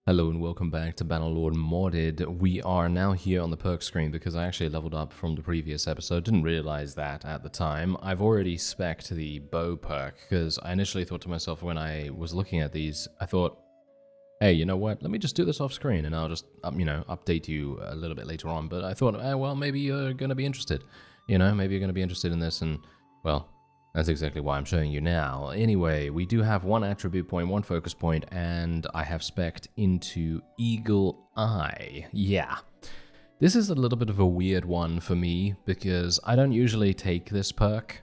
Hello and welcome back to Bannerlord Modded. We are now here on the perk screen because I actually leveled up from the previous episode. Didn't realize that at the time. I've already spec'd the bow perk because I initially thought to myself when I was looking at these, I thought, hey, you know what? Let me just do this off screen and I'll just, update you a little bit later on. But I thought, well, maybe you're going to be interested. Maybe you're going to be interested in this and, well, that's exactly why I'm showing you now. Anyway, we do have one attribute point, one focus point, and I have spec'd into Eagle Eye. Yeah. This is a little bit of a weird one for me because I don't usually take this perk.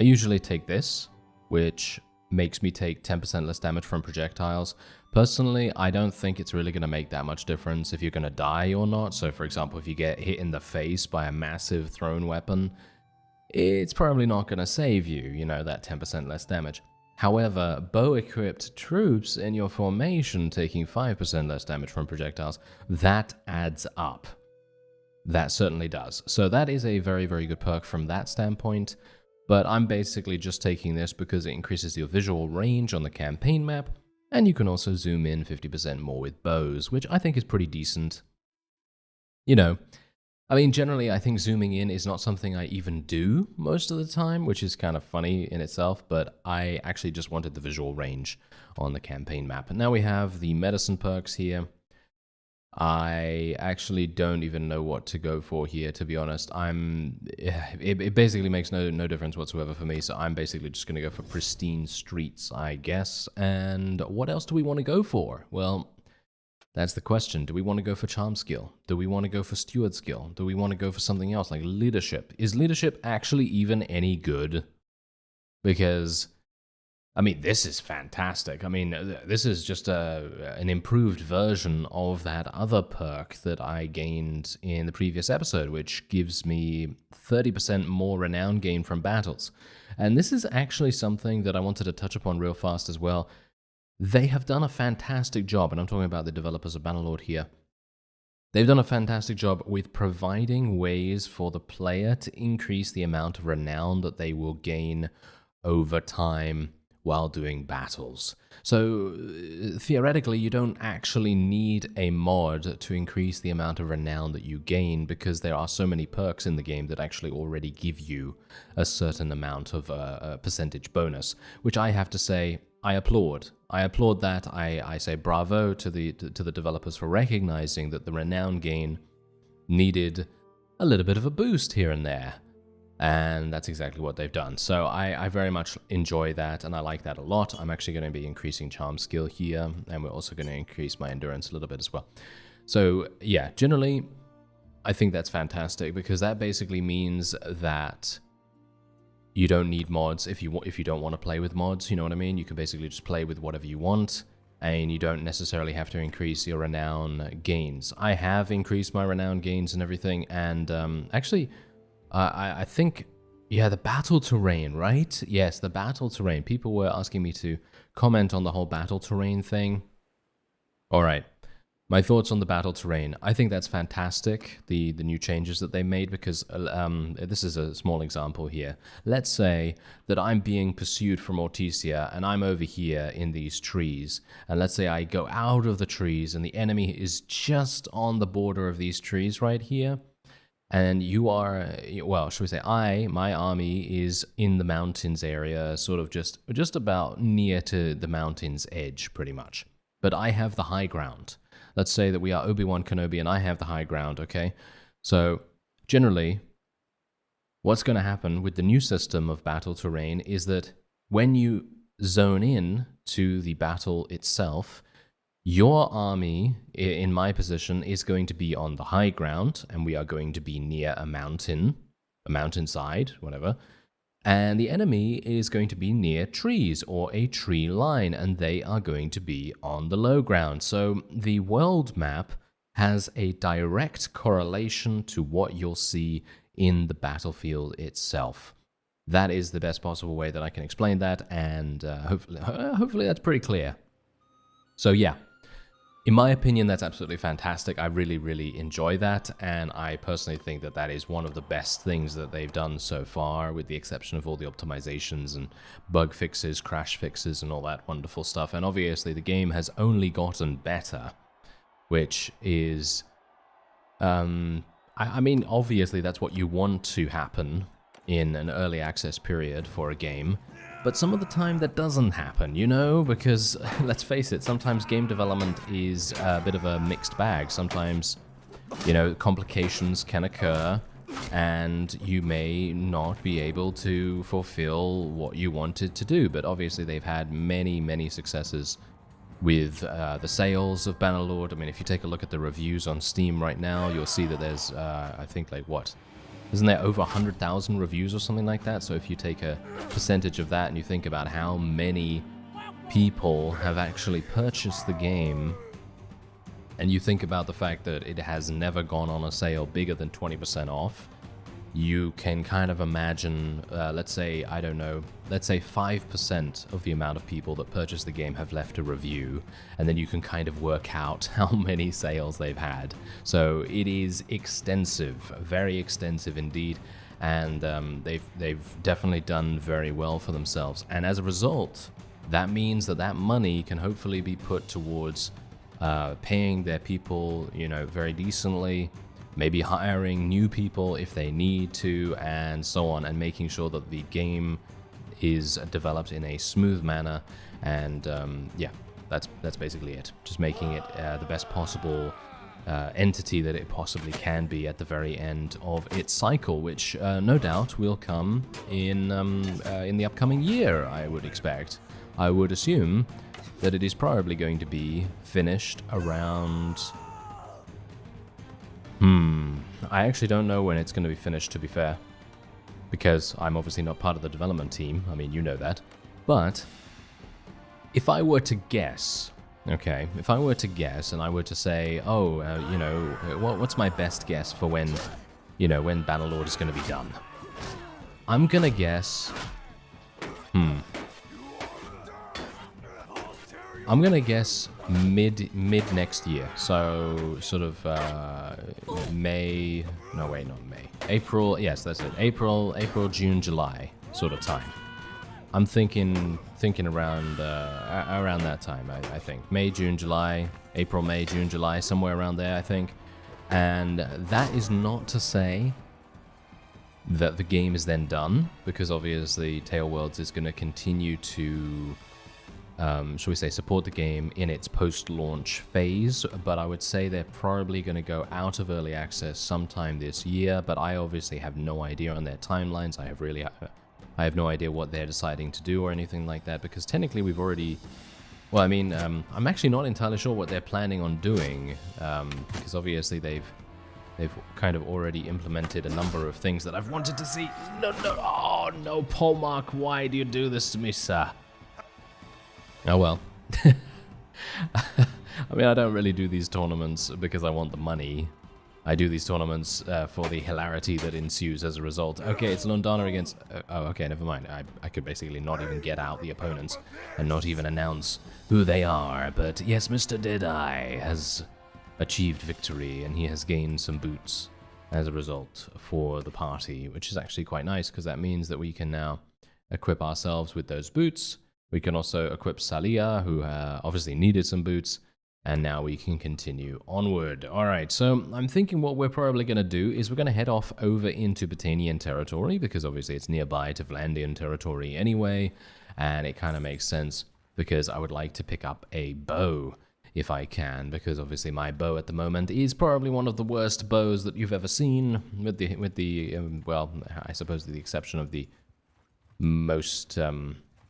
I usually take this, which makes me take 10% less damage from projectiles. Personally, I don't think it's really going to make that much difference if you're going to die or not. So, for example, if you get hit in the face by a massive thrown weapon, it's probably not going to save you, that 10% less damage. However, bow-equipped troops in your formation taking 5% less damage from projectiles, that adds up. That certainly does. So that is a very, very good perk from that standpoint, but I'm basically just taking this because it increases your visual range on the campaign map, and you can also zoom in 50% more with bows, which I think is pretty decent. Generally, I think zooming in is not something I even do most of the time, which is kind of funny in itself, but I actually just wanted the visual range on the campaign map. And now we have the medicine perks here. I actually don't even know what to go for here, to be honest. It basically makes no difference whatsoever for me, so I'm basically just going to go for pristine streets, I guess. And what else do we want to go for? Well, that's the question. Do we want to go for charm skill? Do we want to go for steward skill? Do we want to go for something else like leadership? Is leadership actually even any good? Because, this is fantastic. This is just an improved version of that other perk that I gained in the previous episode, which gives me 30% more renown gain from battles. And this is actually something that I wanted to touch upon real fast as well. They have done a fantastic job, and I'm talking about the developers of Bannerlord here. They've done a fantastic job with providing ways for the player to increase the amount of renown that they will gain over time while doing battles. So, theoretically, you don't actually need a mod to increase the amount of renown that you gain because there are so many perks in the game that actually already give you a certain amount of a percentage bonus, which I have to say, I applaud. I applaud that. I say bravo to the developers for recognizing that the renown gain needed a little bit of a boost here and there. And that's exactly what they've done. So I very much enjoy that, and I like that a lot. I'm actually going to be increasing charm skill here, and we're also going to increase my endurance a little bit as well. So yeah, generally, I think that's fantastic because that basically means that you don't need mods if you don't want to play with mods, you know what I mean? You can basically just play with whatever you want, and you don't necessarily have to increase your renown gains. I have increased my renown gains and everything, and actually, I think, yeah, the battle terrain, right? Yes, the battle terrain. People were asking me to comment on the whole battle terrain thing. All right. My thoughts on the battle terrain. I think that's fantastic, the new changes that they made, because this is a small example here. Let's say that I'm being pursued from Ortisia, and I'm over here in these trees. And let's say I go out of the trees, and the enemy is just on the border of these trees right here. And you are, well, should we say my army is in the mountains area, sort of just about near to the mountain's edge, pretty much. But I have the high ground. Let's say that we are Obi-Wan Kenobi and I have the high ground, okay? So, generally, what's going to happen with the new system of battle terrain is that when you zone in to the battle itself, your army, in my position, is going to be on the high ground, and we are going to be near a mountain, a mountainside, whatever. And the enemy is going to be near trees or a tree line, and they are going to be on the low ground. So the world map has a direct correlation to what you'll see in the battlefield itself. That is the best possible way that I can explain that, and hopefully that's pretty clear. So yeah, In my opinion, that's absolutely fantastic. I really, really enjoy that, and I personally think that that is one of the best things that they've done so far, with the exception of all the optimizations and bug fixes, crash fixes, and all that wonderful stuff. And obviously, the game has only gotten better, which is... I mean, obviously, that's what you want to happen in an early access period for a game. But some of the time that doesn't happen, you know, because let's face it, sometimes game development is a bit of a mixed bag. Sometimes, you know, complications can occur and you may not be able to fulfill what you wanted to do. But obviously they've had many, many successes with the sales of Bannerlord. I mean, if you take a look at the reviews on Steam right now, you'll see that there's, I think, like, what? Isn't there over 100,000 reviews or something like that? So if you take a percentage of that and you think about how many people have actually purchased the game, and you think about the fact that it has never gone on a sale bigger than 20% off, you can kind of imagine, let's say, I don't know, let's say 5% of the amount of people that purchased the game have left a review, and then you can kind of work out how many sales they've had. So it is extensive, very extensive indeed, and they've definitely done very well for themselves. And as a result, that means that that money can hopefully be put towards paying their people, you know, very decently, maybe hiring new people if they need to, and so on, and making sure that the game is developed in a smooth manner. And yeah, that's basically it. Just making it the best possible entity that it possibly can be at the very end of its cycle, which no doubt will come in the upcoming year, I would expect. I would assume that it is probably going to be finished around... I actually don't know when it's going to be finished, to be fair, because I'm obviously not part of the development team. I mean, you know that. But if I were to guess, okay, if I were to guess and I were to say, oh, you know, what's my best guess for when, you know, when Bannerlord is going to be done? I'm going to guess, I'm going to guess mid next year. So sort of May, no wait, not May. April, yes, that's it. April, June, July sort of time. I'm thinking around that time, I think. May, June, July, April, May, June, July, somewhere around there, I think. And that is not to say that the game is then done, because obviously Tale Worlds is going to continue to, shall we say, support the game in its post-launch phase, but I would say they're probably going to go out of early access sometime this year, but I obviously have no idea on their timelines. I have no idea what they're deciding to do or anything like that, because technically we've already... Well, I mean, I'm actually not entirely sure what they're planning on doing, because obviously they've kind of already implemented a number of things that I've wanted to see. No, oh no, Paul Mark, why do you do this to me, sir? Oh well. I mean, I don't really do these tournaments because I want the money. I do these tournaments for the hilarity that ensues as a result. Okay, it's Londana against... oh, okay, never mind. I could basically not even get out the opponents and not even announce who they are. But yes, Mr. Deadeye has achieved victory, and he has gained some boots as a result for the party, which is actually quite nice, because that means that we can now equip ourselves with those boots. We can also equip Salia, who obviously needed some boots, and now we can continue onward. Alright, so I'm thinking what we're probably going to do is we're going to head off over into Botanian territory, because obviously it's nearby to Vlandian territory anyway, and it kind of makes sense, because I would like to pick up a bow if I can, because obviously my bow at the moment is probably one of the worst bows that you've ever seen, with the well, I suppose with the exception of the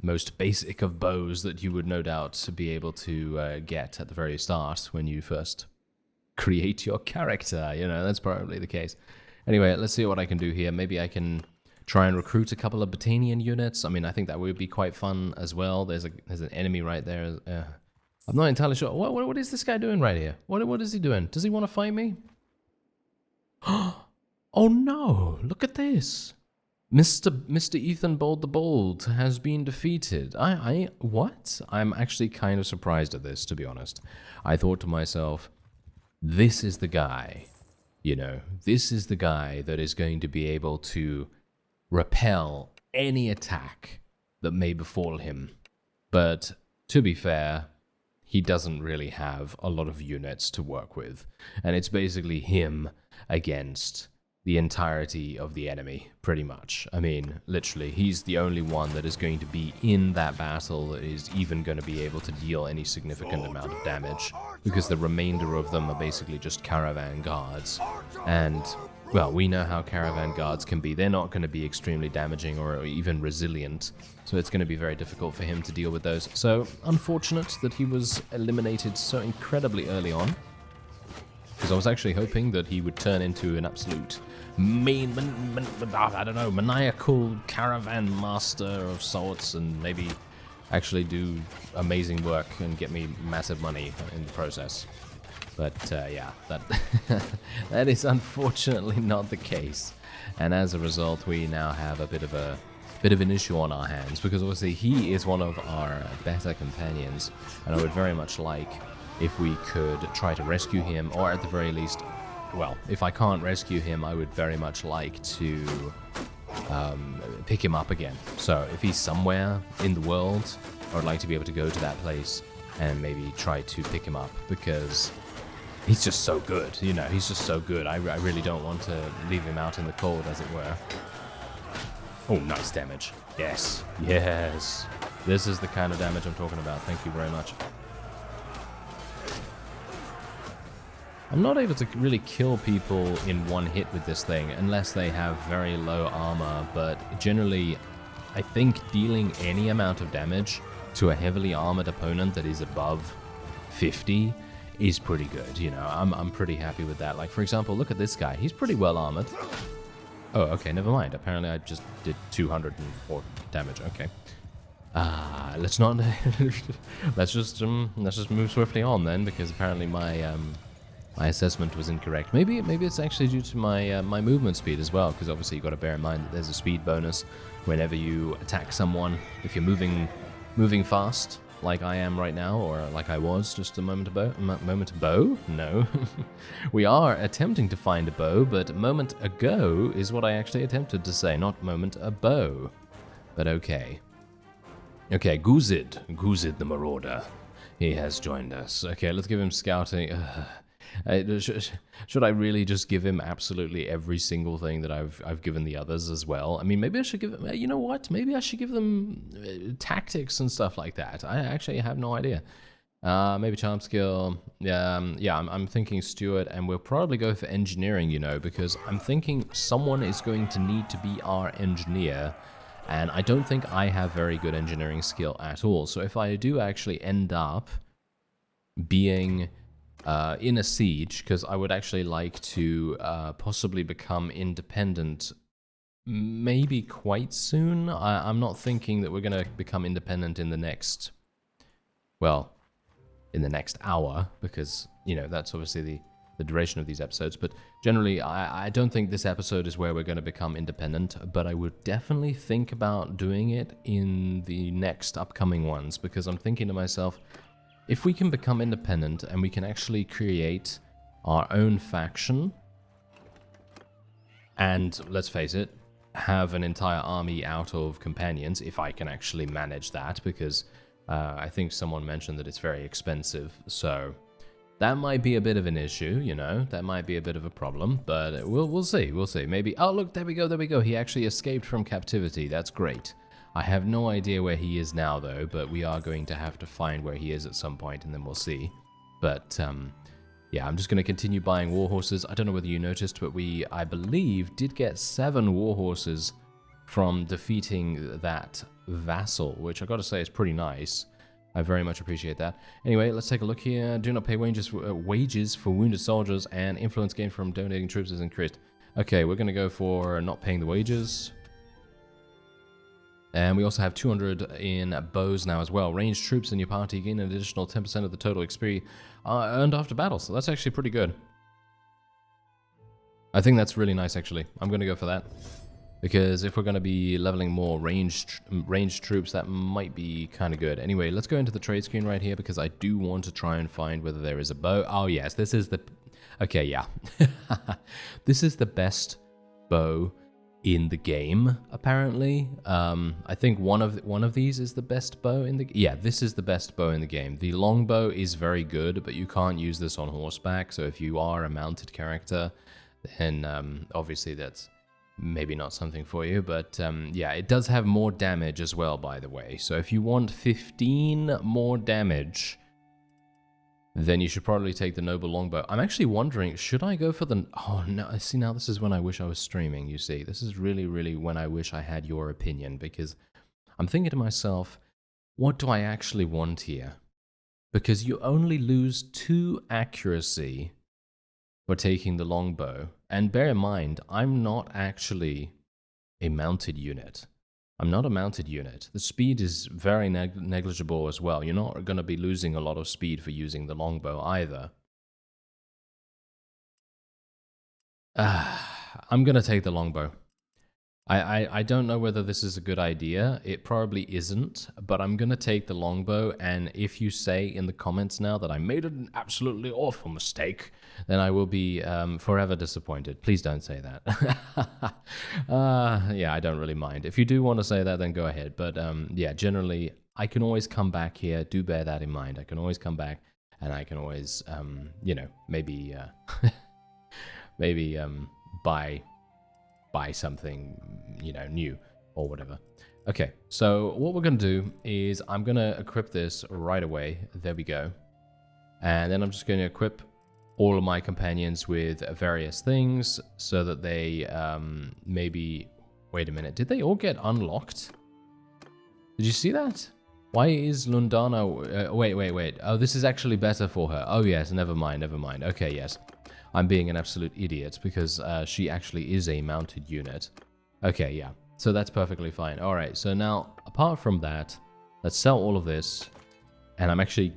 most basic of bows that you would no doubt be able to get at the very start when you first create your character. You know, that's probably the case. Anyway, let's see what I can do here. Maybe I can try and recruit a couple of Botanian units. I mean, I think that would be quite fun as well. There's an enemy right there. I'm not entirely sure. What is this guy doing right here? What is he doing? Does he want to fight me? Oh no! Look at this! Mr. Ethan Bold the Bold has been defeated. What? I'm actually kind of surprised at this, to be honest. I thought to myself, this is the guy, you know, this is the guy that is going to be able to repel any attack that may befall him. But to be fair, he doesn't really have a lot of units to work with. And it's basically him against the entirety of the enemy, pretty much. I mean, literally, he's the only one that is going to be in that battle that is even going to be able to deal any significant amount of damage, because the remainder of them are basically just caravan guards. And, well, we know how caravan guards can be. They're not going to be extremely damaging or even resilient, so it's going to be very difficult for him to deal with those. So, unfortunate that he was eliminated so incredibly early on, because I was actually hoping that he would turn into an absolute maniacal caravan master of sorts, and maybe actually do amazing work and get me massive money in the process. But yeah, that is unfortunately not the case, and as a result, we now have a bit of an issue on our hands, because obviously he is one of our better companions, and I would very much like if we could try to rescue him, or at the very least, well, if I can't rescue him, I would very much like to pick him up again. So if he's somewhere in the world, I would like to be able to go to that place and maybe try to pick him up, because he's just so good, you know, he's just so good. I really don't want to leave him out in the cold, as it were. Oh, nice damage. Yes, yes. This is the kind of damage I'm talking about. Thank you very much. I'm not able to really kill people in one hit with this thing unless they have very low armor, but generally I think dealing any amount of damage to a heavily armored opponent that is above 50 is pretty good, you know. I'm pretty happy with that. Like, for example, look at this guy. He's pretty well armored. Oh, okay, never mind. Apparently I just did 204 damage. Okay. Let's not let's just move swiftly on then, because apparently my assessment was incorrect. Maybe it's actually due to my my movement speed as well, because obviously you've got to bear in mind that there's a speed bonus whenever you attack someone. If you're moving fast, like I am right now, or like I was just a moment ago. No. We are attempting to find a bow, but moment ago is what I actually attempted to say, not moment ago. But okay. Okay, Guzid the Marauder. He has joined us. Okay, let's give him scouting. Should I really just give him absolutely every single thing that I've given the others as well? I mean, maybe I should give them, you know what? Maybe I should give them tactics and stuff like that. I actually have no idea. Maybe charm skill. Yeah, I'm thinking Steward, and we'll probably go for engineering, you know, because I'm thinking someone is going to need to be our engineer, and I don't think I have very good engineering skill at all. So if I do actually end up being in a siege, because I would actually like to possibly become independent maybe quite soon. I'm not thinking that we're going to become independent in the next, well, in the next hour, because, you know, that's obviously the duration of these episodes. But generally, I don't think this episode is where we're going to become independent, but I would definitely think about doing it in the next upcoming ones, because I'm thinking to myself, if we can become independent and we can actually create our own faction, and let's face it, have an entire army out of companions, if I can actually manage that, because I think someone mentioned that it's very expensive, so that might be a bit of an issue, you know, that might be a bit of a problem, but we'll see, maybe, oh look, there we go, he actually escaped from captivity, that's great. I have no idea where he is now, though, but we are going to have to find where he is at some point, and then we'll see. But, yeah, I'm just going to continue buying warhorses. I don't know whether you noticed, but we, I believe, did get 7 warhorses from defeating that Vassal, which I got to say is pretty nice. I very much appreciate that. Anyway, let's take a look here. Do not pay wages for wounded soldiers, and influence gained from donating troops is increased. Okay, we're going to go for not paying the wages. And we also have 200 in bows now as well. Ranged troops in your party gain an additional 10% of the total XP earned after battle, so that's actually pretty good. I think that's really nice, actually. I'm going to go for that. Because if we're going to be leveling more ranged troops, that might be kind of good. Anyway, let's go into the trade screen right here because I do want to try and find whether there is a bow. Oh, yes, this is the... Okay, yeah. This is the best bow in the game, apparently. I think one of these is the best bow in the... Yeah, this is the best bow in the game. The longbow is very good, but you can't use this on horseback. So if you are a mounted character, then obviously that's... maybe not something for you, but yeah, it does have more damage as well, by the way. So if you want 15 more damage, then you should probably take the noble longbow. I'm actually wondering, should I go for the... Oh, no, see, now this is when I wish I was streaming, you see. This is really, really when I wish I had your opinion, because I'm thinking to myself, what do I actually want here? Because you only lose 2 accuracy for taking the longbow. And bear in mind, I'm not actually a mounted unit. I'm not a mounted unit. The speed is very negligible as well. You're not going to be losing a lot of speed for using the longbow either. I'm going to take the longbow. I don't know whether this is a good idea. It probably isn't, but I'm going to take the longbow, and if you say in the comments now that I made an absolutely awful mistake, then I will be forever disappointed. Please don't say that. Yeah, I don't really mind. If you do want to say that, then go ahead. But yeah, generally, I can always come back here. Do bear that in mind. I can always come back, and I can always, you know, maybe, maybe buy something, you know, new or whatever. Okay, so what we're going to do is I'm going to equip this right away. There we go. And then I'm just going to equip all of my companions with various things so that they maybe... Wait a minute, did they all get unlocked? Did you see that? Why is Lundana... wait. Oh, this is actually better for her. Oh, yes, never mind. Okay, yes. I'm being an absolute idiot because she actually is a mounted unit. Okay, yeah. So that's perfectly fine. All right, so now, apart from that, let's sell all of this. And I'm actually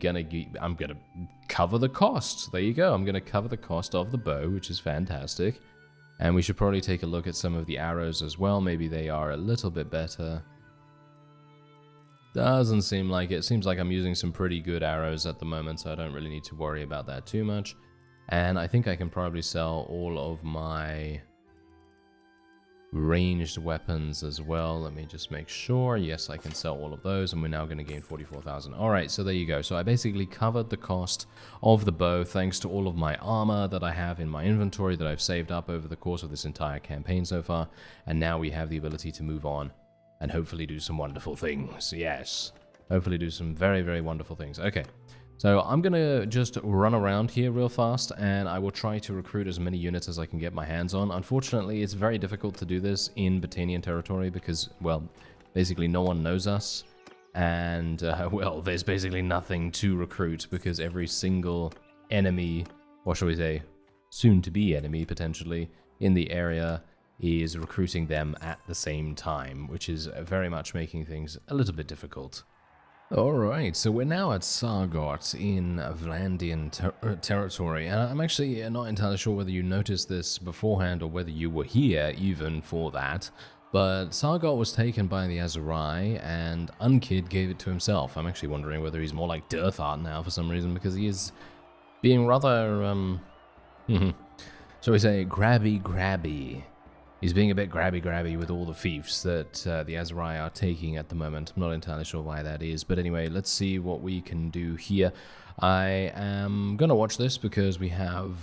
I'm gonna cover the cost. There you go. I'm gonna cover the cost of the bow, which is fantastic. And we should probably take a look at some of the arrows as well. Maybe they are a little bit better. Doesn't seem like it. Seems like I'm using some pretty good arrows at the moment, so I don't really need to worry about that too much. And I think I can probably sell all of my ranged weapons as well. Let me just make sure. Yes, I can sell all of those, and we're now going to gain 44,000. All right, so there you go. So I basically covered the cost of the bow thanks to all of my armor that I have in my inventory that I've saved up over the course of this entire campaign so far. And now we have the ability to move on and hopefully do some wonderful things. Yes, hopefully do some very, very wonderful things. Okay. So I'm going to just run around here real fast, and I will try to recruit as many units as I can get my hands on. Unfortunately, it's very difficult to do this in Battanian territory because, well, basically no one knows us. And, well, there's basically nothing to recruit because every single enemy, or shall we say, soon-to-be enemy, potentially, in the area is recruiting them at the same time, which is very much making things a little bit difficult. Alright, so we're now at Sargot in Vlandian territory, and I'm actually not entirely sure whether you noticed this beforehand or whether you were here even for that, but Sargot was taken by the Azurai, and Unkid gave it to himself. I'm actually wondering whether he's more like Dirthart now for some reason, because he is being rather, shall we say, grabby. He's being a bit grabby with all the fiefs that the Azurai are taking at the moment. I'm not entirely sure why that is. But anyway, let's see what we can do here. I am going to watch this because we have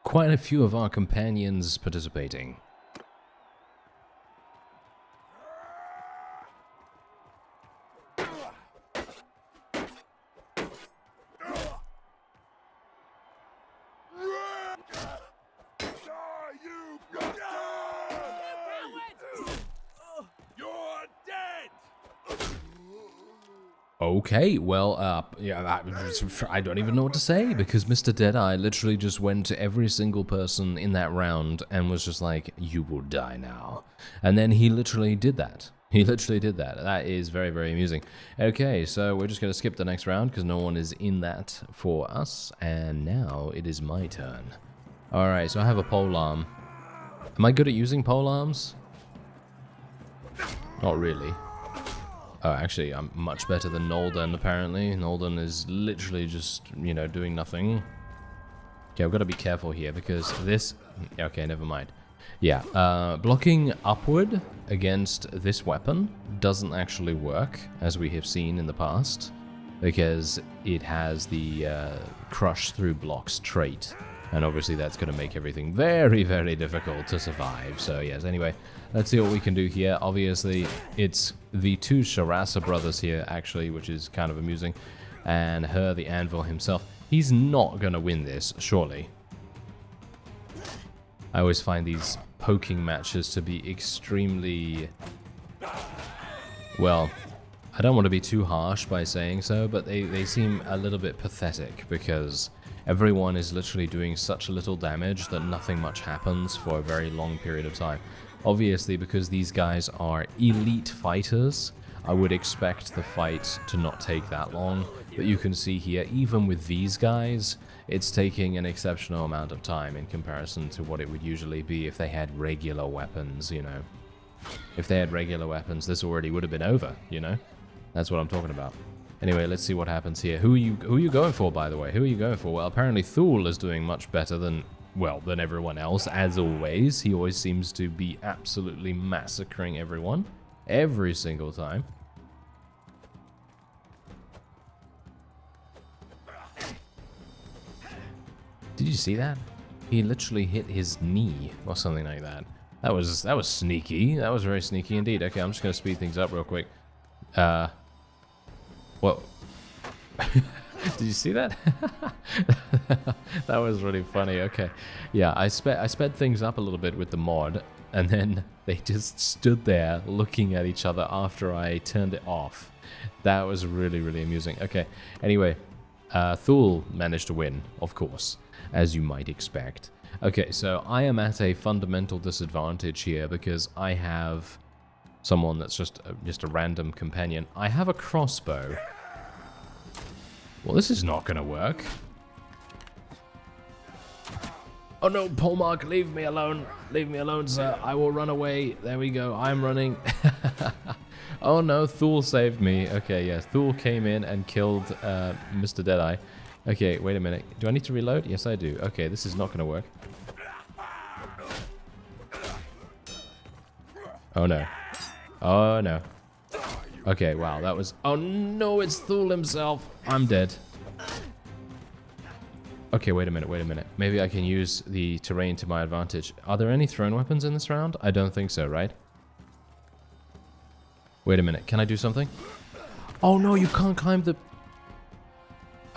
quite a few of our companions participating. Okay, well, yeah, I don't even know what to say, because Mr. Deadeye literally just went to every single person in that round and was just like, you will die now. And then he literally did that. That is very, very amusing. Okay, so we're just going to skip the next round, because no one is in that for us, and now it is my turn. Alright, so I have a polearm. Am I good at using pole arms? Not really. Oh, actually, I'm much better than Nolden, apparently. Nolden is literally just, you know, doing nothing. Okay, I've got to be careful here, because this... Okay, never mind. Yeah, blocking upward against this weapon doesn't actually work, as we have seen in the past, because it has the crush through blocks trait. And obviously that's going to make everything very, very difficult to survive. So yes, anyway, let's see what we can do here. Obviously, it's the two Sharasa brothers here, actually, which is kind of amusing. And Her, the Anvil himself. He's not going to win this, surely. I always find these poking matches to be extremely... Well, I don't want to be too harsh by saying so, but they seem a little bit pathetic, because... everyone is literally doing such little damage that nothing much happens for a very long period of time. Obviously, because these guys are elite fighters, I would expect the fight to not take that long. But you can see here, even with these guys, it's taking an exceptional amount of time in comparison to what it would usually be if they had regular weapons, you know. If they had regular weapons, this already would have been over, you know. That's what I'm talking about. Anyway, let's see what happens here. Who are you going for, by the way? Who are you going for? Well, apparently Thule is doing much better than, well, than everyone else, as always. He always seems to be absolutely massacring everyone. Every single time. Did you see that? He literally hit his knee or something like that. That was sneaky. That was very sneaky indeed. Okay, I'm just going to speed things up real quick. What? Did you see that? That was really funny. Okay, yeah, I sped things up a little bit with the mod, and then they just stood there looking at each other after I turned it off. That was really, really amusing. Okay, anyway, Thule managed to win, of course, as you might expect. Okay, so I am at a fundamental disadvantage here because I have someone that's just a random companion. I have a crossbow. Well, this is not going to work. Oh no, Polmark, leave me alone. Leave me alone, sir. I will run away. There we go. I'm running. Oh no, Thule saved me. Okay, yes. Thule came in and killed Mr. Deadeye. Okay, wait a minute. Do I need to reload? Yes, I do. Okay, this is not going to work. Oh no. Oh no. Okay, wow, that was... Oh no, it's Thule himself. I'm dead. Okay, wait a minute. Maybe I can use the terrain to my advantage. Are there any thrown weapons in this round? I don't think so, right? Wait a minute, can I do something? Oh no, you can't climb the...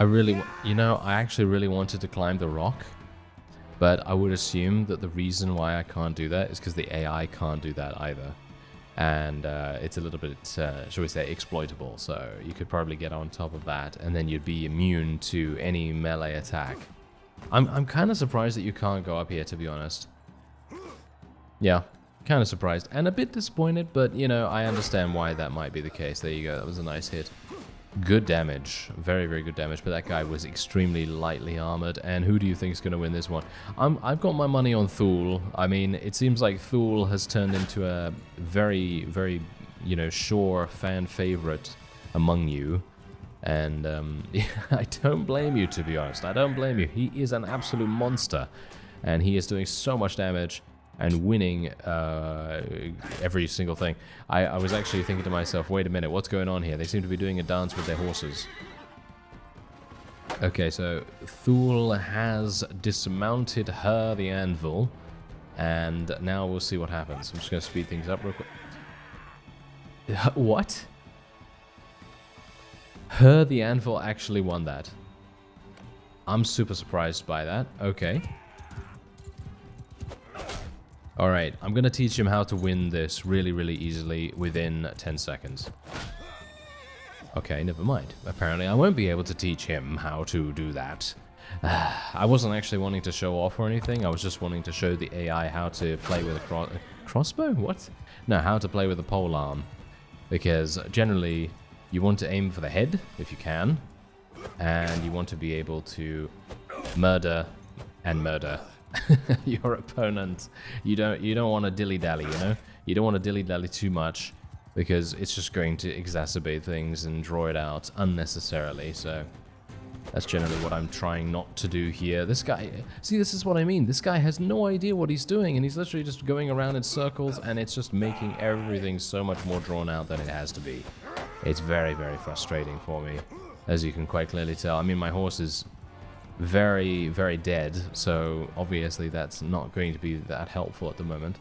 You know, I actually really wanted to climb the rock. But I would assume that the reason why I can't do that is because the AI can't do that either. And it's a little bit, shall we say, exploitable. So you could probably get on top of that, and then you'd be immune to any melee attack. I'm kind of surprised that you can't go up here, to be honest. Yeah, kind of surprised. And a bit disappointed, but, you know, I understand why that might be the case. There you go, that was a nice hit. Good damage. Very, very good damage. But that guy was extremely lightly armored. And who do you think is going to win this one? I've got my money on Thule. I mean, it seems like Thule has turned into a very, very, you know, sure fan favorite among you. And I don't blame you, to be honest. I don't blame you. He is an absolute monster. And he is doing so much damage and winning every single thing. I was actually thinking to myself, wait a minute, what's going on here? They seem to be doing a dance with their horses. Okay, so Thule has dismounted Her, the Anvil, and now we'll see what happens. I'm just going to speed things up real quick. What? Her, the Anvil actually won that. I'm super surprised by that. Okay. Alright, I'm going to teach him how to win this really, really easily within 10 seconds. Okay, never mind. Apparently I won't be able to teach him how to do that. I wasn't actually wanting to show off or anything. I was just wanting to show the AI how to play with a crossbow? What? No, how to play with a polearm. Because generally, you want to aim for the head, if you can. And you want to be able to murder and murder your opponent. You don't want to dilly-dally, you know? You don't want to dilly-dally too much, because it's just going to exacerbate things and draw it out unnecessarily, so that's generally what I'm trying not to do here. This guy, see, this is what I mean. This guy has no idea what he's doing, and he's literally just going around in circles, and it's just making everything so much more drawn out than it has to be. It's very, very frustrating for me, as you can quite clearly tell. I mean, my horse is very, very dead, so obviously that's not going to be that helpful at the moment.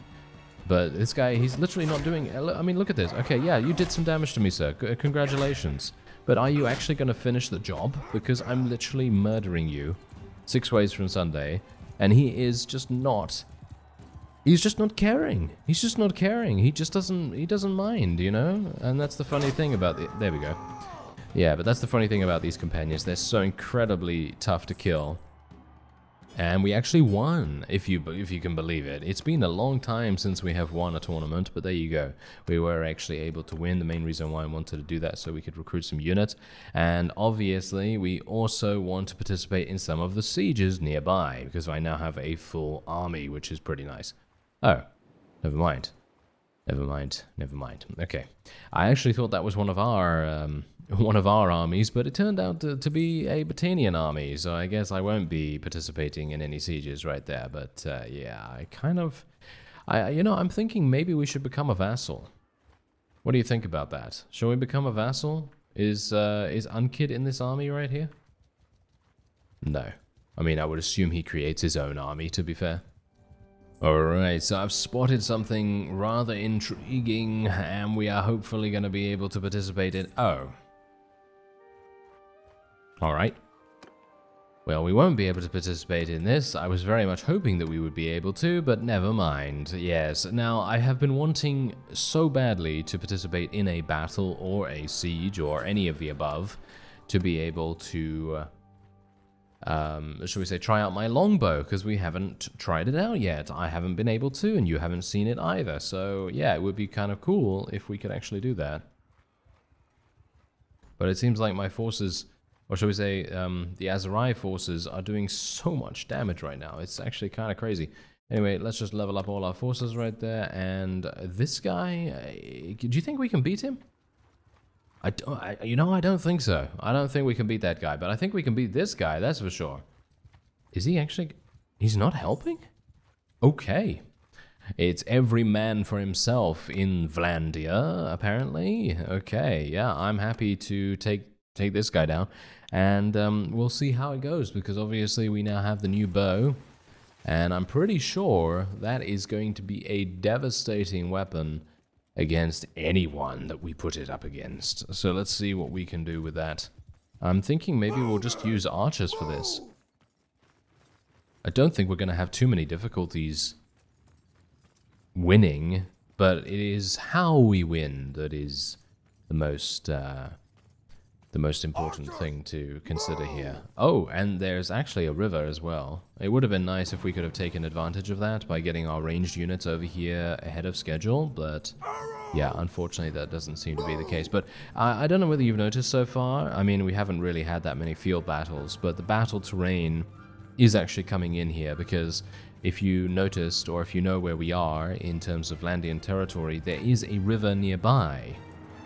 But this guy, he's literally not doing... I mean, look at this. Okay, yeah, you did some damage to me, sir. Congratulations. But are you actually going to finish the job? Because I'm literally murdering you 6 ways from Sunday, and he is just not... He's just not caring. He's just not caring. He just doesn't... He doesn't mind, you know? And that's the funny thing about... There we go. Yeah, but that's the funny thing about these companions. They're so incredibly tough to kill. And we actually won, if you can believe it. It's been a long time since we have won a tournament, but there you go. We were actually able to win. The main reason why I wanted to do that, so we could recruit some units. And obviously, we also want to participate in some of the sieges nearby, because I now have a full army, which is pretty nice. Oh, never mind. Never mind. Never mind. Okay. I actually thought that was one of our armies, but it turned out to be a Battanian army, so I guess I won't be participating in any sieges right there. But yeah, I'm thinking maybe we should become a vassal. What do you think about that? Shall we become a vassal? Is Unkid in this army right here? No. I mean, I would assume he creates his own army, to be fair. Alright, so I've spotted something rather intriguing, and we are hopefully going to be able to participate in... Oh. Alright. Well, we won't be able to participate in this. I was very much hoping that we would be able to, but never mind. Yes, now I have been wanting so badly to participate in a battle or a siege or any of the above to be able to... shall we say, try out my longbow, because we haven't tried it out yet. I haven't been able to, and you haven't seen it either. So, yeah, it would be kind of cool if we could actually do that. But it seems like my forces, or shall we say, the Azarai forces are doing so much damage right now. It's actually kind of crazy. Anyway, let's just level up all our forces right there. And this guy, do you think we can beat him? I don't think so. I don't think we can beat that guy, but I think we can beat this guy, that's for sure. Is he actually... He's not helping? Okay. It's every man for himself in Vlandia, apparently. Okay, yeah, I'm happy to take this guy down. And we'll see how it goes, because obviously we now have the new bow. And I'm pretty sure that is going to be a devastating weapon against anyone that we put it up against. So let's see what we can do with that. I'm thinking maybe we'll just use archers for this. I don't think we're going to have too many difficulties winning, but it is how we win that is the most important thing to consider here. Oh, and there's actually a river as well. It would have been nice if we could have taken advantage of that by getting our ranged units over here ahead of schedule, but yeah, unfortunately that doesn't seem to be the case. But I don't know whether you've noticed so far. I mean, we haven't really had that many field battles, but the battle terrain is actually coming in here, because if you noticed, or if you know where we are in terms of Vlandian territory, there is a river nearby.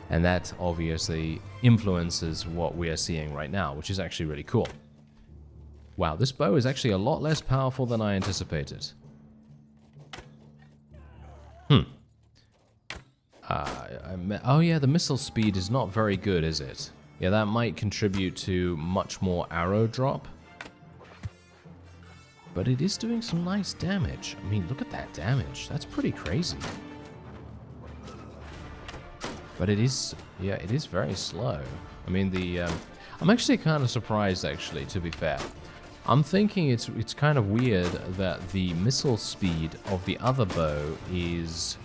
And that obviously influences what we are seeing right now, which is actually really cool. Wow, this bow is actually a lot less powerful than I anticipated. Oh yeah, the missile speed is not very good, is it? Yeah, that might contribute to much more arrow drop. But it is doing some nice damage. I mean, look at that damage. That's pretty crazy. But it is, yeah, it is very slow. I mean, I'm actually kind of surprised, actually, to be fair. I'm thinking it's kind of weird that the missile speed of the other bow is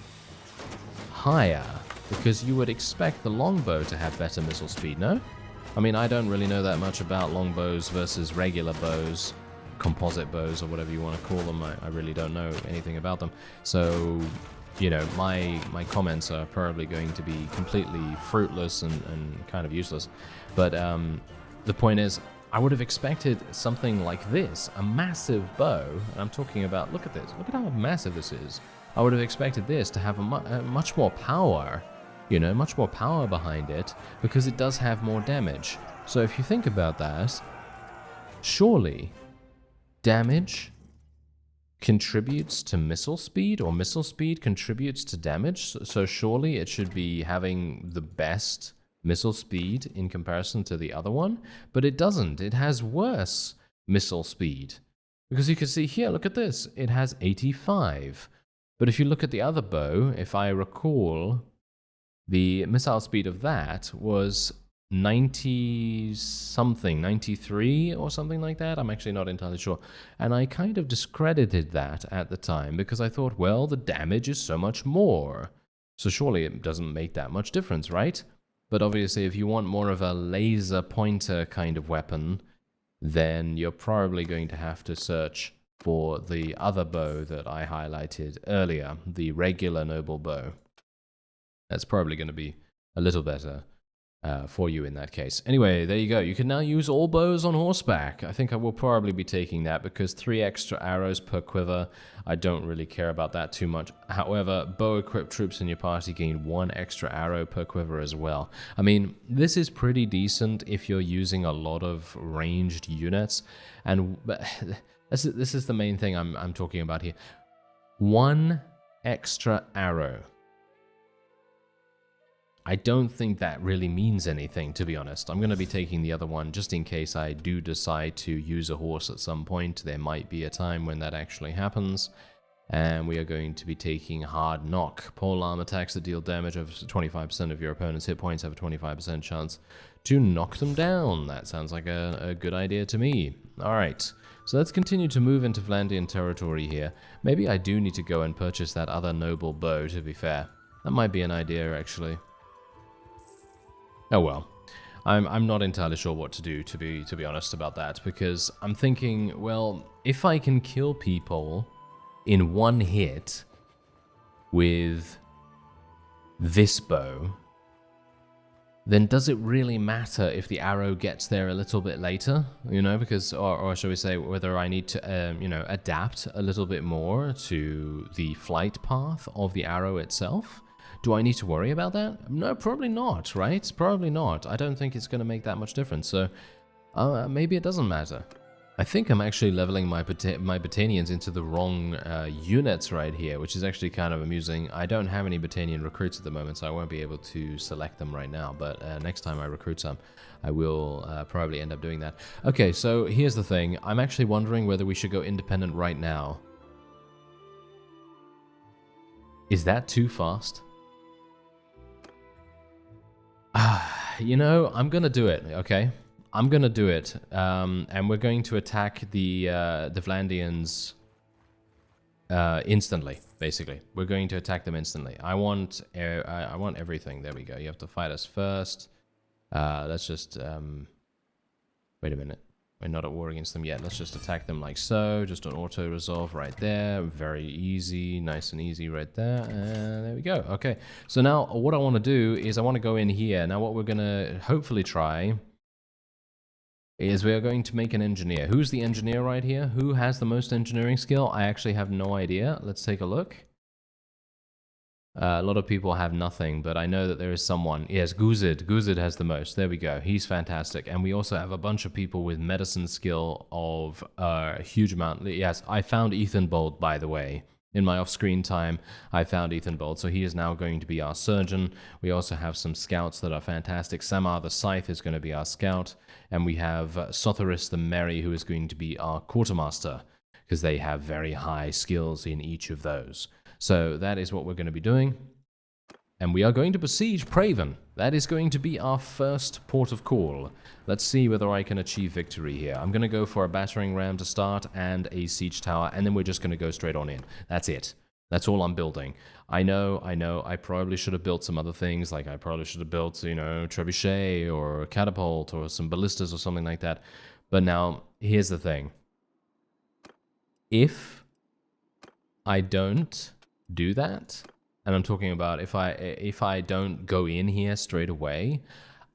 higher, because you would expect the longbow to have better missile speed, no? I mean, I don't really know that much about longbows versus regular bows, composite bows, or whatever you want to call them. I really don't know anything about them. So, you know, my comments are probably going to be completely fruitless and kind of useless. But the point is, I would have expected something like this, a massive bow, and I'm talking about, look at this, look at how massive this is. I would have expected this to have much more power, you know, much more power behind it, because it does have more damage. So if you think about that, surely damage contributes to missile speed, or missile speed contributes to damage, so surely it should be having the best missile speed in comparison to the other one, but it doesn't. It has worse missile speed. Because you can see here, look at this, it has 85. But if you look at the other bow, if I recall, the missile speed of that was 90-something, 93 or something like that. I'm actually not entirely sure. And I kind of discredited that at the time because I thought, well, the damage is so much more. So surely it doesn't make that much difference, right? But obviously, if you want more of a laser pointer kind of weapon, then you're probably going to have to search for the other bow that I highlighted earlier, the regular noble bow. That's probably going to be a little better for you in that case. Anyway, there you go. You can now use all bows on horseback. I think I will probably be taking that because 3 extra arrows per quiver, I don't really care about that too much. However, bow-equipped troops in your party gain 1 extra arrow per quiver as well. I mean, this is pretty decent if you're using a lot of ranged units, and this is the main thing I'm talking about here. 1 extra arrow. I don't think that really means anything, to be honest. I'm going to be taking the other one just in case I do decide to use a horse at some point. There might be a time when that actually happens. And we are going to be taking Hard Knock. Polearm attacks that deal damage of 25% of your opponent's hit points have a 25% chance to knock them down. That sounds like a good idea to me. Alright, so let's continue to move into Vlandian territory here. Maybe I do need to go and purchase that other noble bow, to be fair. That might be an idea, actually. Oh well, I'm not entirely sure what to do, to be honest about that, because I'm thinking, well, if I can kill people in 1 hit with this bow, then does it really matter if the arrow gets there a little bit later? You know, because, or shall we say, whether I need to, you know, adapt a little bit more to the flight path of the arrow itself? Do I need to worry about that? No, probably not, right? Probably not. I don't think it's going to make that much difference, so maybe it doesn't matter. I think I'm actually leveling my Battanians into the wrong units right here, which is actually kind of amusing. I don't have any Battanian recruits at the moment, so I won't be able to select them right now, but next time I recruit some, I will probably end up doing that. Okay, so here's the thing. I'm actually wondering whether we should go independent right now. Is that too fast? You know, I'm gonna do it, okay? I'm gonna do it, and we're going to attack the Vlandians instantly, basically. We're going to attack them instantly. I want everything. There we go. You have to fight us first. Let's just, wait a minute. We're not at war against them yet. Let's just attack them like so. Just an auto-resolve right there. Very easy. Nice and easy right there. And there we go. Okay. So now what I want to do is I want to go in here. Now what we're going to hopefully try is we are going to make an engineer. Who's the engineer right here? Who has the most engineering skill? I actually have no idea. Let's take a look. A lot of people have nothing, but I know that there is someone. Yes, Guzid. Guzid has the most. There we go. He's fantastic. And we also have a bunch of people with medicine skill of a huge amount. Yes, I found Ethan Bold, by the way. In my off-screen time, I found Ethan Bold, so he is now going to be our surgeon. We also have some scouts that are fantastic. Samar the Scythe is going to be our scout. And we have Sothoris the Merry, who is going to be our quartermaster, because they have very high skills in each of those. So that is what we're going to be doing. And we are going to besiege PRAVEND. That is going to be our first port of call. Let's see whether I can achieve victory here. I'm going to go for a battering ram to start and a siege tower, and then we're just going to go straight on in. That's it. That's all I'm building. I know, I probably should have built some other things, like I probably should have built, you know, trebuchet or a catapult or some ballistas or something like that. But now, here's the thing. If I don't do that, and I'm talking about if I don't go in here straight away,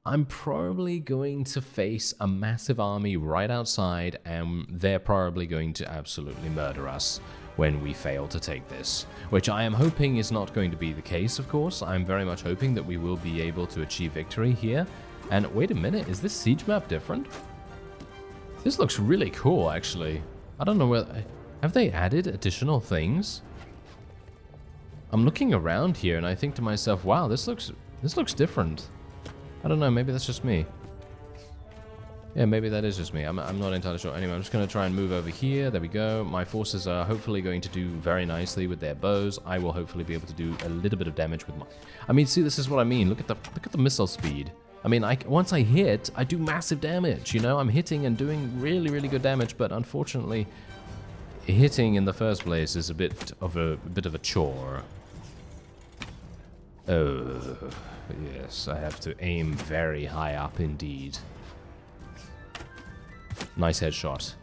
I'm probably going to face a massive army right outside, and they're probably going to absolutely murder us when we fail to take this, which I am hoping is not going to be the case, of course. I'm very much hoping that we will be able to achieve victory here. And wait a minute, is this siege map different? This looks really cool, actually. I don't know whether... Have they added additional things? I'm looking around here and I think to myself, wow, this looks different. I don't know, maybe that's just me. Yeah, maybe that is just me. I'm not entirely sure. Anyway, I'm just going to try and move over here. There we go. My forces are hopefully going to do very nicely with their bows. I will hopefully be able to do a little bit of damage with my... I mean, see, this is what I mean. Look at the missile speed. I mean, once I hit, I do massive damage, you know? I'm hitting and doing really, really good damage, but unfortunately, hitting in the first place is a bit of a chore. Oh, yes, I have to aim very high up indeed. Nice headshot.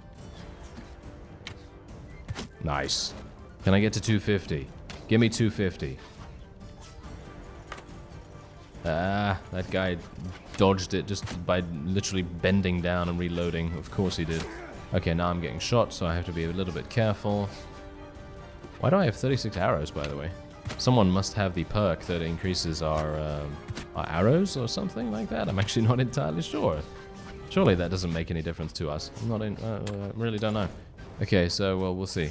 Nice. Can I get to 250? Give me 250. Ah, that guy dodged it just by literally bending down and reloading. Of course he did. Okay, now I'm getting shot, so I have to be a little bit careful. Why do I have 36 arrows, by the way? Someone must have the perk that increases our arrows or something like that. I'm actually not entirely sure. Surely that doesn't make any difference to us. I'm not really don't know. Okay, so, well, we'll see.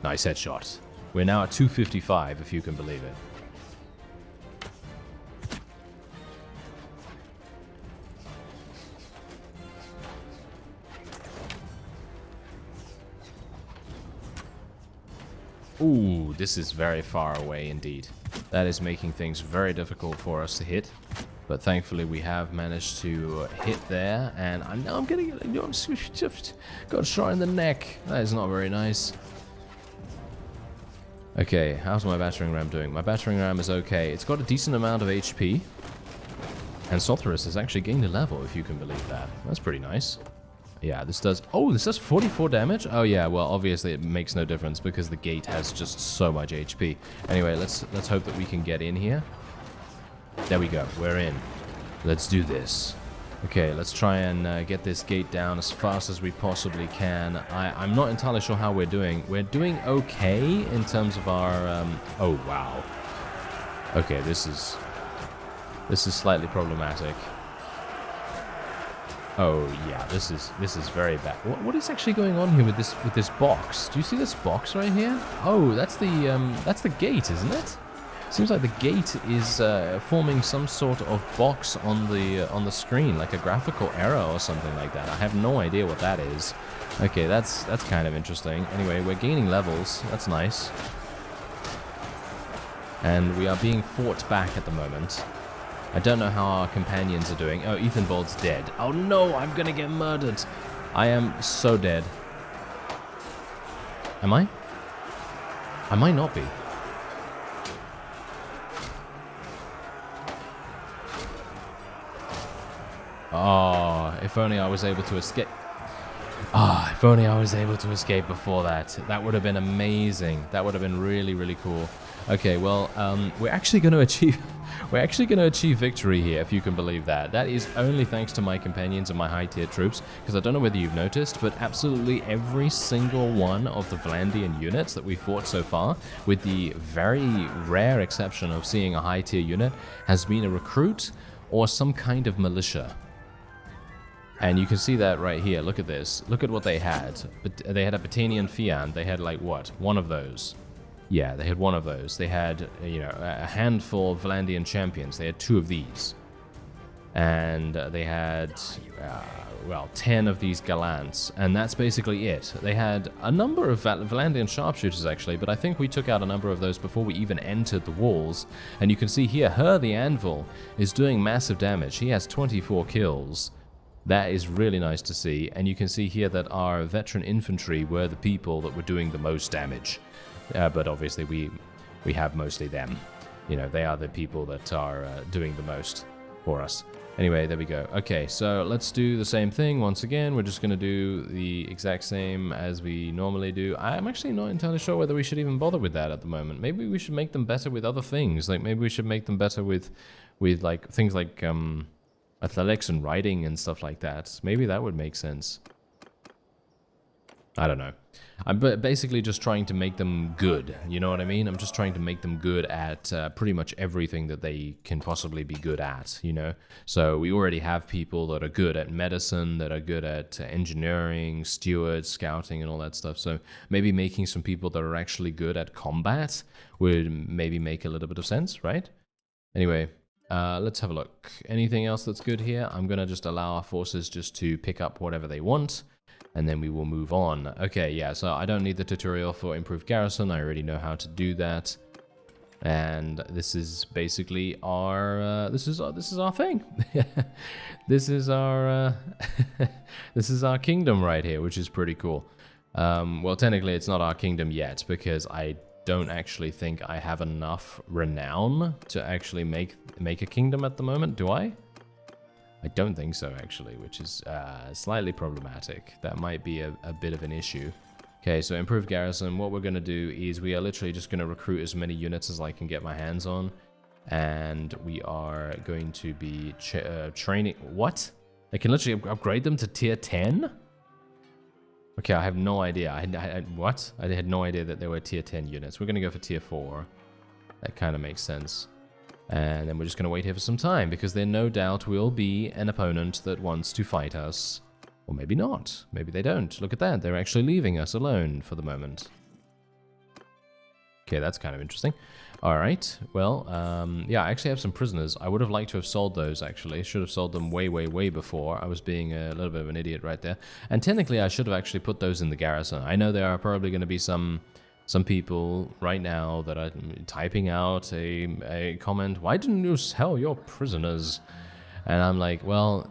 Nice headshot. We're now at 255, if you can believe it. Ooh, this is very far away indeed. That is making things very difficult for us to hit. But thankfully we have managed to hit there, and I'm getting got a shot in the neck. That is not very nice. Okay, how's my battering ram doing? My battering ram is okay. It's got a decent amount of HP. And Sothorus has actually gained a level, if you can believe that. That's pretty nice. Yeah, this does... Oh, this does 44 damage? Oh yeah, well, obviously it makes no difference because the gate has just so much HP. Anyway, let's hope that we can get in here. There we go, we're in. Let's do this. Okay, let's try and get this gate down as fast as we possibly can. I'm not entirely sure how we're doing. We're doing okay in terms of our... Oh, wow. Okay, this is slightly problematic. Oh yeah, this is very bad. What is actually going on here with this box? Do you see this box right here? Oh, that's the gate, isn't it? Seems like the gate is forming some sort of box on the screen, like a graphical error or something like that. I have no idea what that is. Okay, that's kind of interesting. Anyway, we're gaining levels. That's nice. And we are being fought back at the moment. I don't know how our companions are doing. Oh, Ethan Bold's dead. Oh no, I'm gonna get murdered. I am so dead. Am I? I might not be. Oh, if only I was able to escape. Ah, if only I was able to escape before that. That would have been amazing. That would have been really, really cool. Okay, well, we're actually going to achieve victory here, if you can believe that. That is only thanks to my companions and my high-tier troops, because I don't know whether you've noticed, but absolutely every single one of the Vlandian units that we fought so far, with the very rare exception of seeing a high-tier unit, has been a recruit or some kind of militia. And you can see that right here. Look at this. Look at what they had. They had a Batanian Fian. They had, like, what? One of those. Yeah, they had one of those. They had, you know, a handful of Vlandian champions. They had 2 of these. And they had, well, 10 of these gallants. And that's basically it. They had a number of Vlandian sharpshooters, actually, but I think we took out a number of those before we even entered the walls. And you can see here, the Anvil is doing massive damage. He has 24 kills. That is really nice to see. And you can see here that our veteran infantry were the people that were doing the most damage. But obviously we have mostly them. You know, they are the people that are doing the most for us. Anyway, there we go. Okay, so let's do the same thing once again. We're just going to do the exact same as we normally do. I'm actually not entirely sure whether we should even bother with that at the moment. Maybe we should make them better with other things. Like maybe we should make them better with like things like athletics and riding and stuff like that. Maybe that would make sense. I don't know. I'm basically just trying to make them good, you know what I mean? I'm just trying to make them good at pretty much everything that they can possibly be good at, you know? So we already have people that are good at medicine, that are good at engineering, stewards, scouting, and all that stuff. So maybe making some people that are actually good at combat would maybe make a little bit of sense, right? Anyway, let's have a look. Anything else that's good here? I'm going to just allow our forces just to pick up whatever they want. And then we will move on. Okay, yeah, so I don't need the tutorial for improved garrison. I already know how to do that. And this is basically our this is our thing. This is our this is our kingdom right here, which is pretty cool. Well, technically it's not our kingdom yet because I don't actually think I have enough renown to actually make a kingdom at the moment, do I? I don't think so, actually, which is slightly problematic. That might be a bit of an issue. Okay, so improved garrison. What we're going to do is we are literally just going to recruit as many units as I can get my hands on. And we are going to be training... What? I can literally upgrade them to tier 10? Okay, I have no idea. What? I had no idea that there were tier 10 units. We're going to go for tier 4. That kind of makes sense. And then we're just going to wait here for some time, because there no doubt will be an opponent that wants to fight us. Or maybe not. Maybe they don't. Look at that. They're actually leaving us alone for the moment. Okay, that's kind of interesting. Alright, well, yeah, I actually have some prisoners. I would have liked to have sold those, actually. Should have sold them way, way, way before. I was being a little bit of an idiot right there. And technically, I should have actually put those in the garrison. I know there are probably going to be some people right now that are typing out a comment, why didn't you sell your prisoners? And I'm like, well,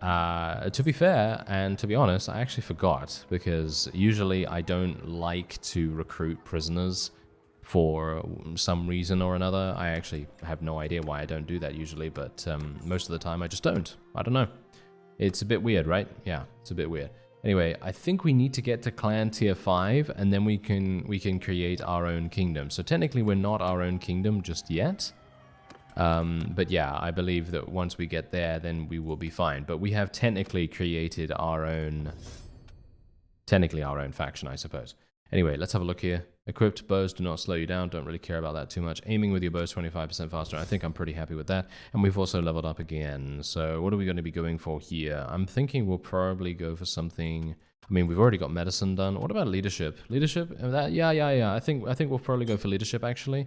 to be fair and to be honest, I actually forgot, because usually I don't like to recruit prisoners for some reason or another. I actually have no idea why I don't do that usually, but most of the time I just don't. I don't know. It's a bit weird, right? Yeah, it's a bit weird. Anyway, I think we need to get to clan tier 5, and then we can create our own kingdom. So technically we're not our own kingdom just yet. But yeah, I believe that once we get there, then we will be fine. But we have technically created our own faction, I suppose. Anyway, let's have a look here. Equipped bows do not slow you down. Don't really care about that too much. Aiming with your bow is 25% faster. I think I'm pretty happy with that. And we've also leveled up again. So what are we going to be going for here? I'm thinking we'll probably go for something... I mean, we've already got medicine done. What about leadership? Leadership? Yeah. I think we'll probably go for leadership, actually.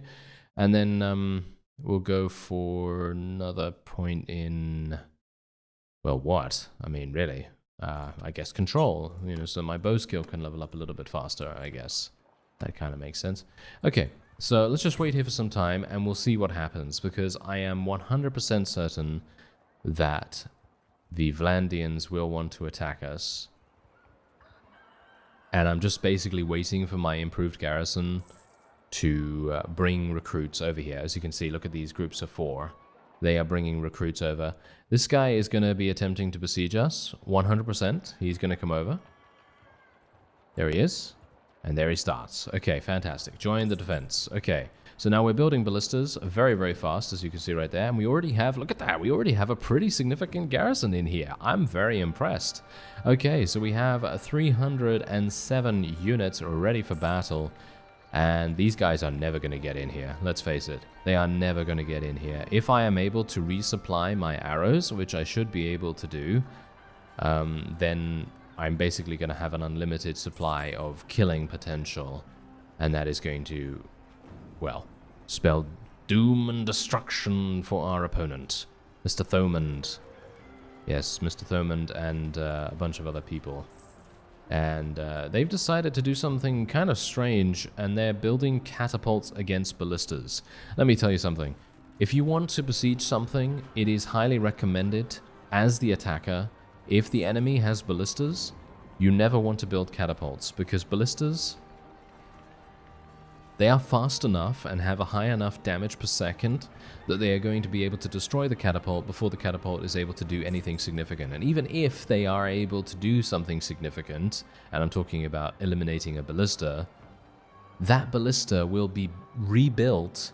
And then we'll go for another point in... Well, what? I mean, really? I guess control. You know, so my bow skill can level up a little bit faster, I guess. That kind of makes sense. Okay, so let's just wait here for some time and we'll see what happens, because I am 100% certain that the Vlandians will want to attack us. And I'm just basically waiting for my improved garrison to bring recruits over here. As you can see, look at these groups of 4. They are bringing recruits over. This guy is going to be attempting to besiege us, 100%. He's going to come over. There he is. And there he starts. Okay, fantastic. Join the defense. Okay, so now we're building ballistas very, very fast, as you can see right there. And we already have, look at that, we already have a pretty significant garrison in here. I'm very impressed. Okay, so we have 307 units ready for battle. And these guys are never going to get in here. Let's face it. They are never going to get in here. If I am able to resupply my arrows, which I should be able to do, then I'm basically going to have an unlimited supply of killing potential. And that is going to, well, spell doom and destruction for our opponent, Mr. Thomond. Yes, Mr. Thomond and a bunch of other people. And they've decided to do something kind of strange, and they're building catapults against ballistas. Let me tell you something. If you want to besiege something, it is highly recommended, as the attacker, if the enemy has ballistas, you never want to build catapults, because ballistas They are fast enough and have a high enough damage per second that they are going to be able to destroy the catapult before the catapult is able to do anything significant. And even if they are able to do something significant, and I'm talking about eliminating a ballista, that ballista will be rebuilt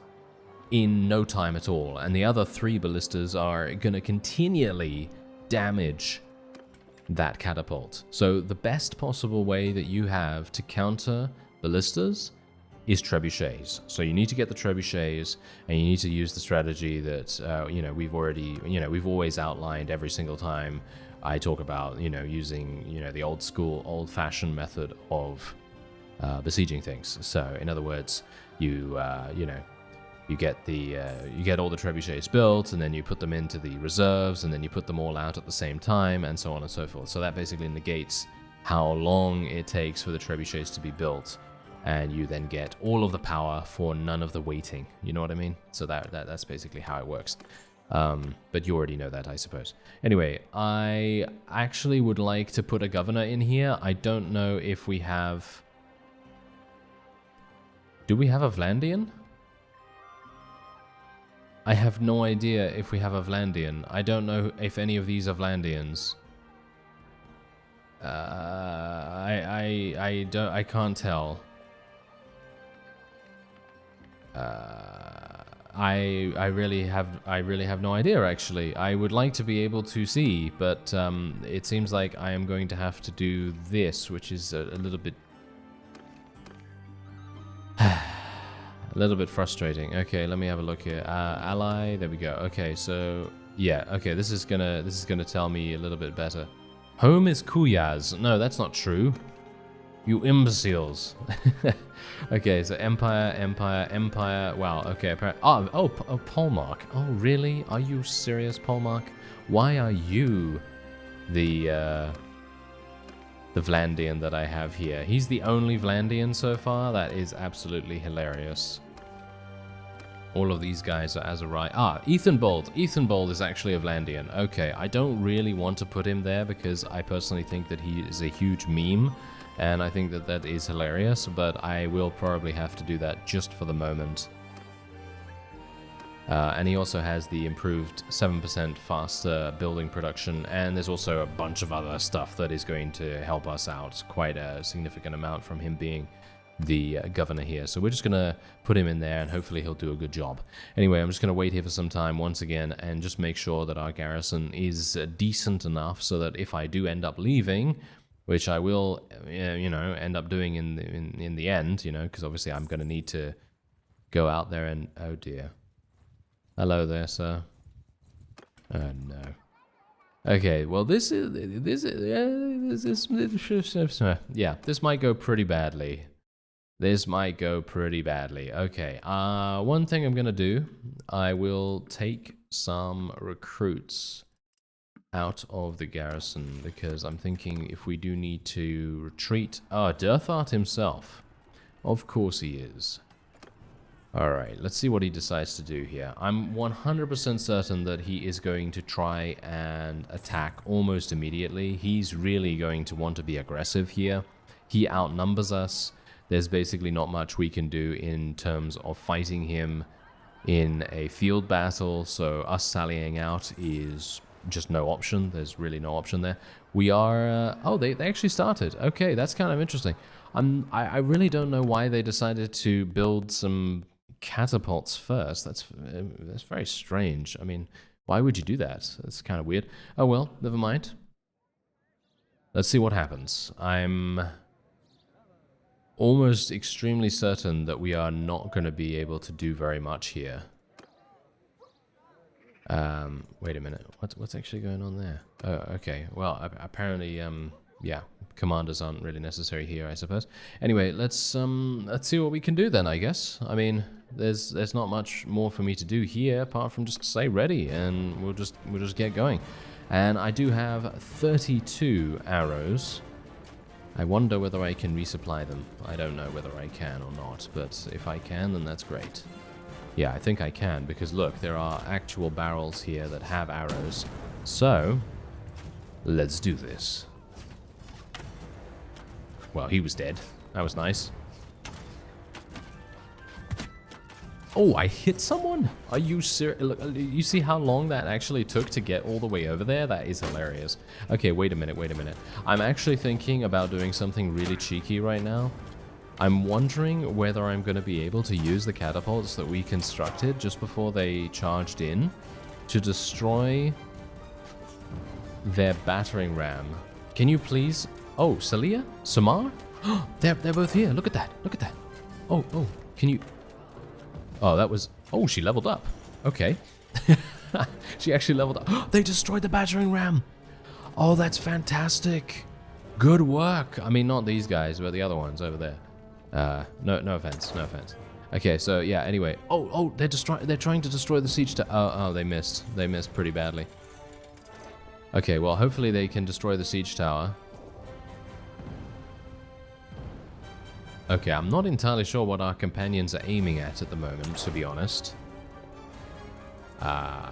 in no time at all. And the other 3 ballistas are going to continually damage that catapult. So the best possible way that you have to counter ballistas is trebuchets. So you need to get the trebuchets, and you need to use the strategy that we've always outlined every single time I talk about using the old school, old-fashioned method of besieging things. So in other words, you get all the trebuchets built, and then you put them into the reserves, and then you put them all out at the same time, and so on and so forth. So that basically negates how long it takes for the trebuchets to be built, and you then get all of the power for none of the waiting. You know what I mean? So that's basically how it works. But you already know that, I suppose. Anyway, I actually would like to put a governor in here. I don't know if we have... Do we have a Vlandian? I have no idea if we have a Vlandian. I don't know if any of these are Vlandians. I can't tell. I really have no idea, actually. I would like to be able to see, but it seems like I am going to have to do this, which is a little bit a little bit frustrating. Okay, let me have a look here. Ally, there we go. Okay, so yeah, okay, this is gonna tell me a little bit better. Home is Kuyaz. No, that's not true. You imbeciles. Okay, so Empire, Empire, Empire. Wow, okay. Polmark. Oh, really? Are you serious, Polmark? Why are you the Vlandian that I have here? He's the only Vlandian so far? That is absolutely hilarious. All of these guys are Azari. Ethan Bold. Ethan Bold is actually a Vlandian. Okay, I don't really want to put him there because I personally think that he is a huge meme. And I think that that is hilarious, but I will probably have to do that just for the moment. And he also has the improved 7% faster building production, and there's also a bunch of other stuff that is going to help us out quite a significant amount from him being the governor here. So we're just going to put him in there, and hopefully he'll do a good job. Anyway, I'm just going to wait here for some time once again and just make sure that our garrison is decent enough so that if I do end up leaving, which I will, end up doing in the end, because obviously I'm going to need to go out there and... Oh, dear. Hello there, sir. Oh, no. Okay, well, this might go pretty badly. This might go pretty badly. Okay, one thing I'm going to do, I will take some recruits out of the garrison, because I'm thinking if we do need to retreat... Dirthart himself. Of course he is. Alright, let's see what he decides to do here. I'm 100% certain that he is going to try and attack almost immediately. He's really going to want to be aggressive here. He outnumbers us. There's basically not much we can do in terms of fighting him in a field battle, so us sallying out is just no option. There's really no option there. We are... they actually started. Okay, that's kind of interesting. I really don't know why they decided to build some catapults first. That's very strange. I mean, why would you do that? That's kind of weird. Oh well, never mind. Let's see what happens. I'm almost extremely certain that we are not going to be able to do very much here. Wait a minute. What's actually going on there? Oh, okay. Well, apparently, yeah, commanders aren't really necessary here, I suppose. Anyway, let's see what we can do then, I guess. I mean, there's not much more for me to do here apart from just stay ready, and we'll just get going. And I do have 32 arrows. I wonder whether I can resupply them. I don't know whether I can or not, but if I can, then that's great. Yeah, I think I can, because look, there are actual barrels here that have arrows. So, let's do this. Well, he was dead. That was nice. Oh, I hit someone? Are you serious? Look, you see how long that actually took to get all the way over there? That is hilarious. Okay, wait a minute, wait a minute. I'm actually thinking about doing something really cheeky right now. I'm wondering whether I'm going to be able to use the catapults that we constructed just before they charged in to destroy their battering ram. Can you please... Oh, Salia? Samar? They're both here. Look at that. Look at that. Oh, can you... Oh, that was... Oh, she leveled up. Okay. She actually leveled up. They destroyed the battering ram. Oh, that's fantastic. Good work. I mean, not these guys, but the other ones over there. No offense. No offense. Okay, so yeah, anyway. Oh, they're trying to destroy the siege tower. Oh, they missed. They missed pretty badly. Okay, well, hopefully they can destroy the siege tower. Okay, I'm not entirely sure what our companions are aiming at the moment, to be honest. Yeah,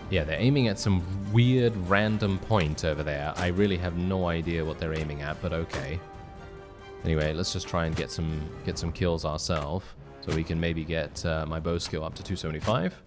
they're aiming at some weird random point over there. I really have no idea what they're aiming at, but okay. Anyway, let's just try and get some kills ourselves, so we can maybe get my bow skill up to 275.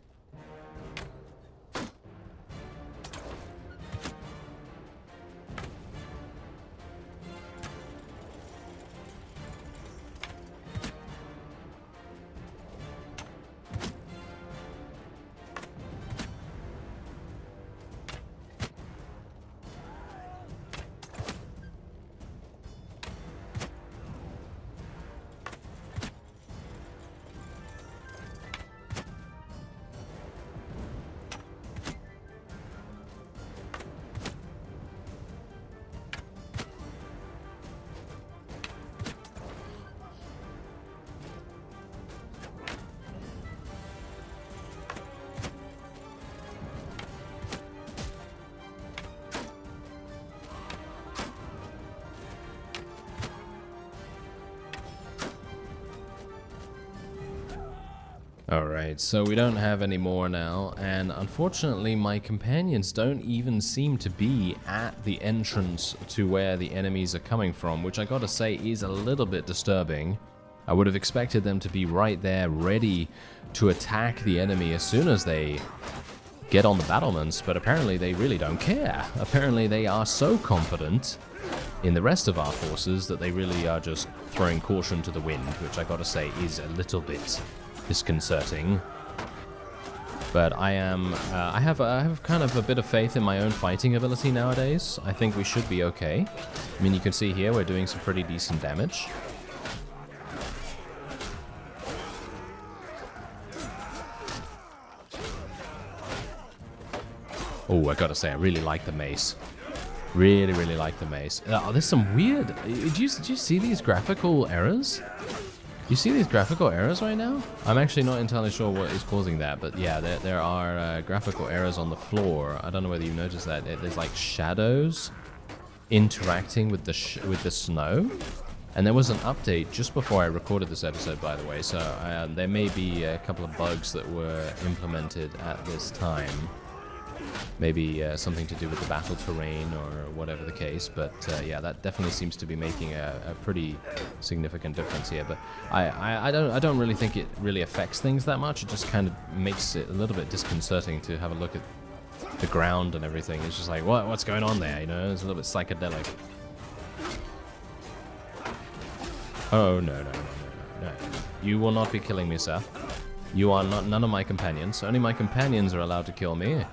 Alright, so we don't have any more now, and unfortunately my companions don't even seem to be at the entrance to where the enemies are coming from, which I gotta say is a little bit disturbing. I would have expected them to be right there, ready to attack the enemy as soon as they get on the battlements, but apparently they really don't care. Apparently they are so confident in the rest of our forces that they really are just throwing caution to the wind, which I gotta say is a little bit disconcerting. But I have kind of a bit of faith in my own fighting ability nowadays. I think we should be okay. I mean, you can see here we're doing some pretty decent damage. Oh, I gotta say, I really like the mace. Really like the mace. Oh, there's some weird... Did you see these graphical errors? You see these graphical errors right now? I'm actually not entirely sure what is causing that, but yeah, there are graphical errors on the floor. I don't know whether you noticed that. There's like shadows interacting with the snow. And there was an update just before I recorded this episode, by the way, so there may be a couple of bugs that were implemented at this time. Maybe something to do with the battle terrain or whatever the case, but yeah, that definitely seems to be making a pretty significant difference here. But I don't really think it really affects things that much. It just kind of makes it a little bit disconcerting to have a look at the ground and everything. It's just like, what's going on there? You know, it's a little bit psychedelic. Oh no! You will not be killing me, sir. You are not none of my companions. Only my companions are allowed to kill me.